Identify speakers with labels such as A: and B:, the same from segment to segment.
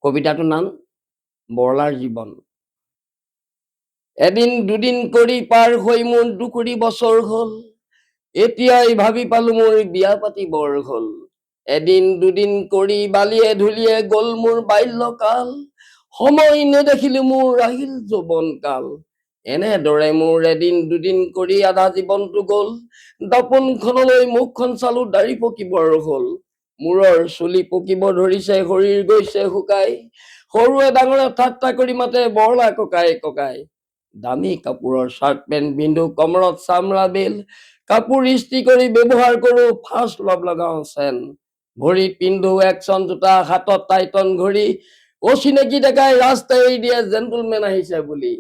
A: কবিতাটোৰ নাম বৰলাৰ জীৱন। এদিন দুদিন কৰি পাৰ হৈ মোৰ 2 বছৰ হ'ল, এতিয়াই ভাবি পালো মোৰ বিয়া পাতিবৰ হ'ল। এদিন দুদিন কৰি বালিয়ে ধূলিয়ে গ'ল মোৰ বাল্যকাল, সময় নেদেখিলো মোৰ আহিল যৌৱন কাল। এনেদৰে মোৰ এদিন দুদিন কৰি আধা জীৱনটো গ'ল, দাপোনখনলৈ মুখখন চালো দাঢ়ি পকিবৰ হ'ল। মূৰৰ চুলি পকিব ধৰিছে, শৰীৰ গৈছে শুকাই, সৰুৱে ডাঙৰে ঠাট্টা কৰি মাতে বৰলা ককাই ককাই। দামী কাপোৰৰ চাৰ্ট পেণ্ট পিন্ধো, কমৰত চামৰা বেল, কাপোৰ ইস্ত্ৰি কৰি ব্যৱহাৰ কৰো, ফাৰ্ষ্ট লভ লগাও চেন। ভৰিত পিন্ধো একচন জোতা, হাতত টাইটন ঘড়ী, অচিনাকি ডেকাই ৰাস্তা এৰি দিয়ে জেণ্টলমেন আহিছে বুলি।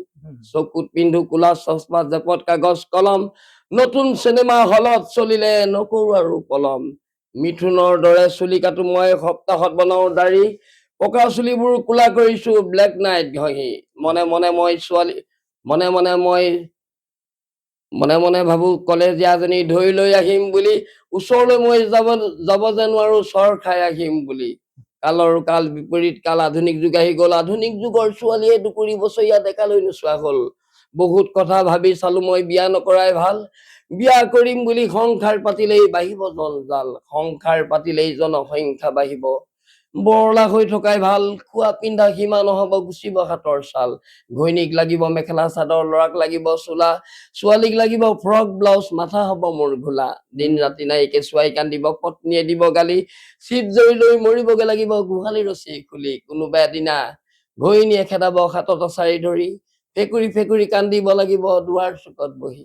A: চকুত পিন্ধো কোলা চশমা, জেপত কাগজ কলম, নতুন চিনেমা হলত চলিলে নকৰো আৰু পলম। মিথুনৰ দৰে চুলি কাটো মই, সপ্তাহত বনাও দাড়ি, পকা চুলিবোৰ কোলা কৰিছো ব্লেক নাইট ঘঁহি। মনে মনে মই ছোৱালী মনে মনে ভাবো কলেজীয়াজনী ধৰি লৈ আহিম বুলি, ওচৰলৈ মই যাব যে নোৱাৰো চৰ খাই আহিম বুলি। কালৰ কাল বিপৰীত কাল, আধুনিক যুগ আহি গ'ল, আধুনিক যুগৰ ছোৱালীয়ে 2 বছৰীয়া ডেকালৈ নোচোৱা হ'ল। বহুত কথা ভাবি চালো মই বিয়া নকৰাই ভাল, বিয়া কৰিম বুলি সংসাৰ পাতিলেই বাঢ়িব জঞ্জাল, সংসাৰ পাতিলেই জনসংখ্যা বাঢ়িব। বৰলা হৈ থকাই ভাল, খোৱা পিন্ধা সীমা নহব গুচিব হাতৰ ছাল। ঘৈণীক লাগিব মেখেলা চাদৰ, ল'ৰাক লাগিব চোলা, ছোৱালীক লাগিব ফ্ৰক ব্লাউজ, মাথা হব মোৰ ঘোলা। দিন ৰাতি নাই কেঁচুৱাই কান্দিব, পত্নীয়ে দিব গালি, চিত জৰি লৈ মৰিবগে লাগিব গোহালি ৰচী খুলি। কোনোবা এদিনা ঘৈণীয়ে খেদাব হাতত আছাৰি ধৰি, ফেকুৰি ফেকুৰি কান্দিব লাগিব দুৱাৰ চুকত বহি।